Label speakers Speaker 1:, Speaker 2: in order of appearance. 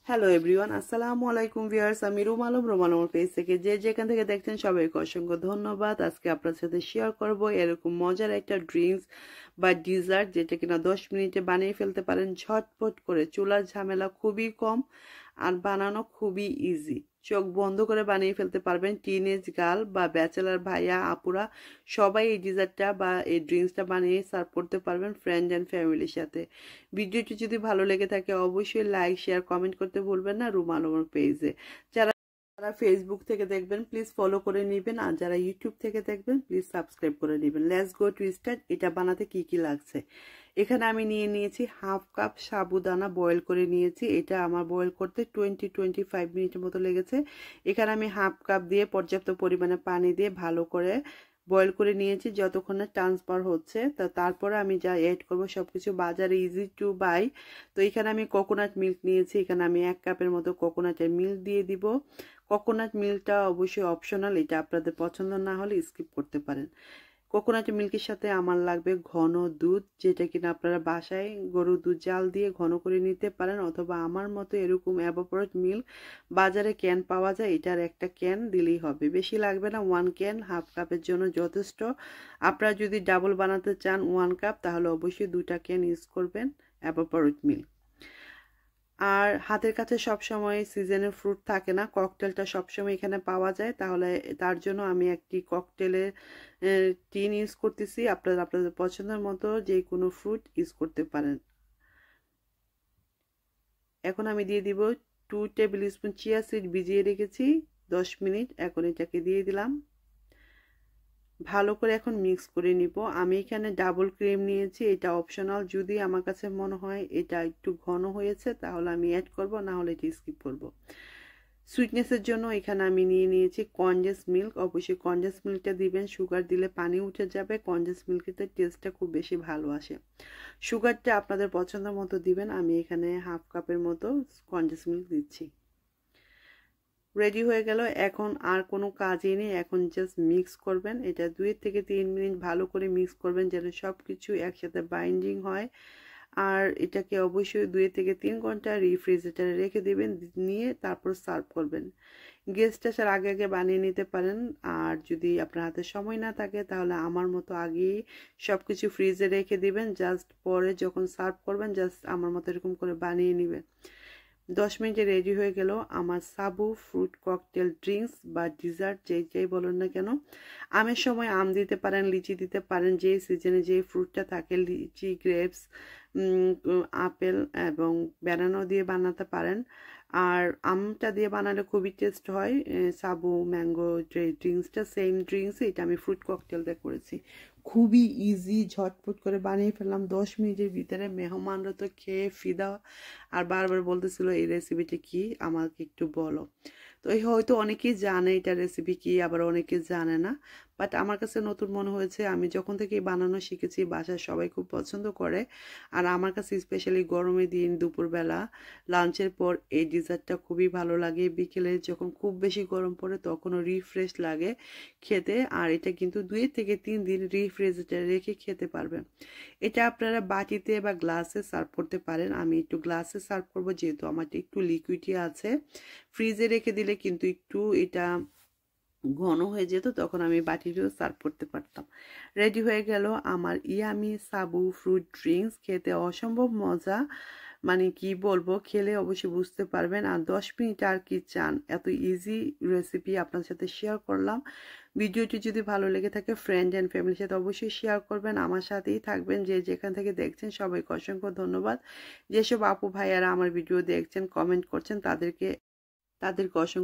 Speaker 1: Hello everyone, আসসালামু আলাইকুম viewers. আমি রুম আলম, রুম আলমের পেজ থেকে যেখান থেকে দেখছেন সবাইকে অসংখ্য ধন্যবাদ। আজকে আপনার সাথে শেয়ার করব এরকম মজার একটা ড্রিঙ্কস বা ডিজার্ট, যেটা কিনা 10 মিনিটে বানিয়ে ফেলতে পারেন ঝটপট করে। চুলার ঝামেলা খুবই কম আর বানানো খুবই ইজি। চোখ বন্ধ করে বানিয়ে ফেলতে পারবেন। টিনেজ গার্ল বা ব্যাচেলার ভাইয়া আপুরা সবাই এই ডিজার্টটা বা এই ড্রিঙ্কসটা বানিয়ে সার্ভ করতে পারবেন ফ্রেন্ড অ্যান্ড ফ্যামিলির সাথে। ভিডিওটি যদি ভালো লেগে থাকে অবশ্যই লাইক শেয়ার কমেন্ট করতে ভুলবেন না রুম আলমের পেজে। যারা ফেসবুক থেকে দেখবেন প্লিজ ফলো করে নেবেন, আর যারা ইউটিউব থেকে দেখবেন প্লিজ সাবস্ক্রাইব করে নেবেন। Let's go to start. এটা বানাতে কি কি লাগছে, এখানে আমি নিয়েছি হাফ কাপ সাবুদানা বয়েল করে নিয়েছি। এটা আমার বয়েল করতে 20-25 মিনিটের মতো লেগেছে। এখানে আমি হাফ কাপ দিয়ে পর্যাপ্ত পরিমাণে পানি দিয়ে ভালো করে বয়েল করে নিয়েছি যতক্ষণ না ট্রান্সফার হচ্ছে। তো তারপরে আমি যা এড করব সবকিছু বাজারে ইজি টু বাই। তো এখানে আমি কোকোনাট মিল্ক নিয়েছি। এখানে আমি 1 কাপের মতো কোকোনাটের মিল্ক দিয়ে দিব। কোকোনাট মিল্কটা অবশ্যই অপশনাল, এটা আপনাদের পছন্দ না হলে স্কিপ করতে পারেন। কোকোনাট মিল্কের সাথে আমার লাগবে ঘন দুধ, যেটা কিনা আপনারা বাসায় গরুর দুধ জাল দিয়ে ঘন করে নিতে পারেন, অথবা আমার মতো এরকম এভাপোরেট মিল্ক বাজারে ক্যান পাওয়া যায়, এটার একটা ক্যান দিলেই হবে। বেশি লাগবে না, 1 ক্যান হাফ কাপের জন্য যথেষ্ট। আপনারা যদি ডাবল বানাতে চান 1 কাপ, তাহলে অবশ্যই 2টা ক্যান ইউজ করবেন এভাপোরেট মিল্ক। আর হাতের কাছে সবসময় সিজনের ফ্রুট থাকে না, ককটেলটা সবসময় এখানে পাওয়া যায়, তাহলে তার জন্য আমি একটি ককটেলের টিন ইউজ করতেছি। আপনারা আপনাদের পছন্দের মতো যে কোনো ফ্রুট ইউজ করতে পারেন। এখন আমি দিয়ে দিব 2 টেবিল স্পুন চিয়া সিড, ভিজিয়ে রেখেছি 10 মিনিট। এখন এটাকে দিয়ে দিলাম, ভালো করে এখন মিক্স করে নিব। আমি এখানে ডাবল ক্রিম নিয়েছি, এটা অপশনাল। যদি আমার কাছে মনে হয় এটা একটু ঘন হয়েছে তাহলে আমি অ্যাড করব, না হলে এটা স্কিপ করব। সুইটনেসের জন্য এখানে আমি নিয়েছি কনডেন্স মিল্ক। অবশ্যই কনডেন্স মিল্কটা দিবেন, সুগার দিলে পানি উঠে যাবে। কনডেন্স মিল্কের টেস্টটা খুব বেশি ভালো আসে। সুগারটা আপনাদের পছন্দ মতো দিবেন। আমি এখানে হাফ কাপের মতো কনডেন্স মিল্ক দিচ্ছি। রেডি হয়ে গেল। এখন আর কোনো কাজই নেই, এখন জাস্ট মিক্স করবেন। এটা 2 থেকে 3 মিনিট ভালো করে মিক্স করবেন যেন সব কিছু একসাথে বাইন্ডিং হয়। আর এটাকে অবশ্যই 2 থেকে 3 ঘন্টা রেফ্রিজারেটরে রেখে দেবেন, নিয়ে তারপর সার্ভ করবেন। গেস্ট আসার আগে আগে বানিয়ে নিতে পারেন। আর যদি আপনার হাতে সময় না থাকে তাহলে আমার মতো আগেই সব কিছু ফ্রিজে রেখে দিবেন, জাস্ট পরে যখন সার্ভ করবেন জাস্ট আমার মতো এরকম করে বানিয়ে নেবেন। 10 মিনিটে রেডি হয়ে গেল আমার সাবু ফ্রুট ককটেল ড্রিঙ্কস বা ডিজার্ট, যেই বলেন না কেন। আমের সময় আম দিতে পারেন, লিচি দিতে পারেন, যে সিজনে যে ফ্রুটটা থাকে, লিচি, গ্রেপস, আপেল এবং ব্যানানা দিয়ে বানাতে পারেন। আর আমটা দিয়ে বানালে খুবই টেস্ট হয়। সাবু ম্যাঙ্গো ড্রিঙ্কসটা সেম ড্রিঙ্কস, এটা আমি ফ্রুট ককটেলটা করেছি। খুবই ইজি, ঝটপট করে বানিয়ে ফেললাম 10 মিনিটের ভিতরে। মেহমানরা তো খেয়ে ফিদা, আর বারবার বলতেছিল এই রেসিপিটি কি, আমাকে একটু বলো। তো এই হয়তো অনেকেই জানে এটা রেসিপি কি, আবার অনেকে জানে না, বাট আমার কাছে নতুন মনে হয়েছে। আমি যখন থেকে বানানো শিখেছি বাসার সবাই খুব পছন্দ করে। আর আমার কাছে স্পেশালি গরমের দিন দুপুরবেলা লাঞ্চের পর এই ডিজার্টটা খুবই ভালো লাগে। বিকেলে যখন খুব বেশি গরম পড়ে তখনও রিফ্রেশ লাগে খেতে। আর এটা কিন্তু 2 থেকে 3 দিন রেফ্রিজারেটরে রেখে খেতে পারবেন। এটা আপনারা বাটিতে বা গ্লাসে সার্ভ করতে পারেন। আমি একটু গ্লাসে সার্ভ করব, যেহেতু আমার একটু লিকুইডি আছে। ফ্রিজে রেখে দিলে কিন্তু একটু এটা ঘন হয়ে যেত, তখন আমি বাটিতেও সার্ভ করতে পারতাম। রেডি হয়ে গেল আমার ইয়ামি সাবু ফ্রুট ড্রিঙ্কস। খেতে অসম্ভব মজা, মানে কি বলবো, খেলে অবশ্যই বুঝতে পারবেন। আর 10 মিনিট আর কি চান, এত ইজি রেসিপি আপনার সাথে শেয়ার করলাম। ভিডিওটি যদি ভালো লেগে থাকে ফ্রেন্ড অ্যান্ড ফ্যামিলির সাথে অবশ্যই শেয়ার করবেন। আমার সাথেই থাকবেন, যেখান থেকে দেখছেন সবাইকে অসংখ্য ধন্যবাদ। যেসব আপু ভাইয়ারা আমার ভিডিও দেখছেন, কমেন্ট করছেন, তাদেরকে অসংখ্য